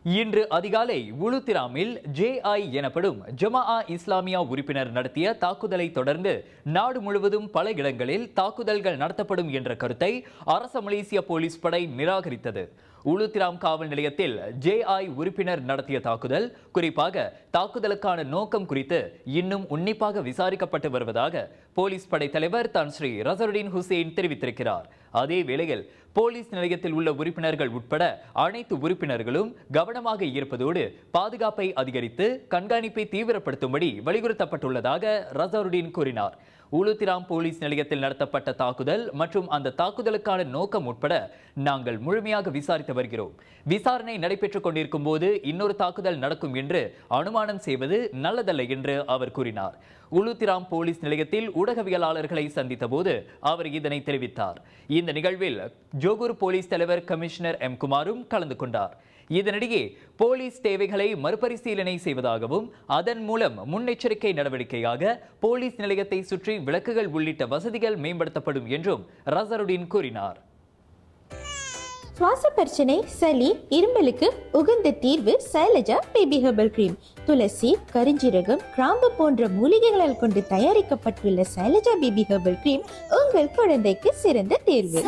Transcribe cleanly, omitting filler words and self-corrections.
இன்று அதிகாலை உளுத்திராமில் ஜேஐ எனப்படும் ஜமாஆ இஸ்லாமியா உறுப்பினர் நடத்திய தாக்குதலை தொடர்ந்து நாடு முழுவதும் பல இடங்களில் தாக்குதல்கள் நடத்தப்படும் என்ற கருத்தை அரச மலேசிய போலீஸ் படை நிராகரித்தது. உளுத்திராம் காவல் நிலையத்தில் ஜேஐ உறுப்பினர் நடத்திய தாக்குதல், குறிப்பாக தாக்குதலுக்கான நோக்கம் குறித்து இன்னும் உன்னிப்பாக விசாரிக்கப்பட்டு வருவதாக போலீஸ் படை தலைவர் தான் ஸ்ரீ ரசருடீன் ஹுசேன் தெரிவித்திருக்கிறார். அதே வேளையில் போலீஸ் நிலையத்தில் உள்ள உறுப்பினர்கள் உட்பட அனைத்து உறுப்பினர்களும் கவனமாக இருப்பதோடு பாதுகாப்பை அதிகரித்து கண்காணிப்பை தீவிரப்படுத்தும்படி வலியுறுத்தப்பட்டுள்ளதாக ரசருடீன் கூறினார். உளுத்திராம் போலீஸ் நிலையத்தில் நடத்தப்பட்ட தாக்குதல் மற்றும் அந்த தாக்குதலுக்கான நோக்கம் உட்பட நாங்கள் முழுமையாக விசாரித்து வருகிறோம். விசாரணை நடைபெற்றுக் கொண்டிருக்கும் போது இன்னொரு தாக்குதல் நடக்கும் என்று அனுமானம் செய்வது நல்லதல்ல என்று அவர் கூறினார். உளுத்திராம் போலீஸ் நிலையத்தில் ஊடகவியலாளர்களை சந்தித்த போது அவர் இதனை தெரிவித்தார். இந்த நிகழ்வில் ஜோகூர் போலீஸ் தலைவர் கமிஷனர் எம் குமாரும் கலந்து கொண்டார். இதனிடையே போலீஸ் தேவைகளை மறுபரிசீலனை செய்வதாகவும் அதன் மூலம் முன்னெச்சரிக்கை நடவடிக்கையாக போலீஸ் நிலையத்தை சுற்றி விளக்குகள் உள்ளிட்ட வசதிகள் மேம்படுத்தப்படும் என்றும் ரசருடீன் கூறினார். சுவாச பிரச்சனை, சளி, இருமலுக்கு உகந்த தீர்வு சைலஜா பேபி ஹெர்பல் கிரீம். துளசி, கரிஞ்சீரகம், கிராம்பு போன்ற மூலிகைகளால் கொண்டு தயாரிக்கப்பட்டுள்ள சைலஜா பேபி ஹெர்பல் கிரீம் உங்கள் குழந்தைக்கு சிறந்த தேர்வு.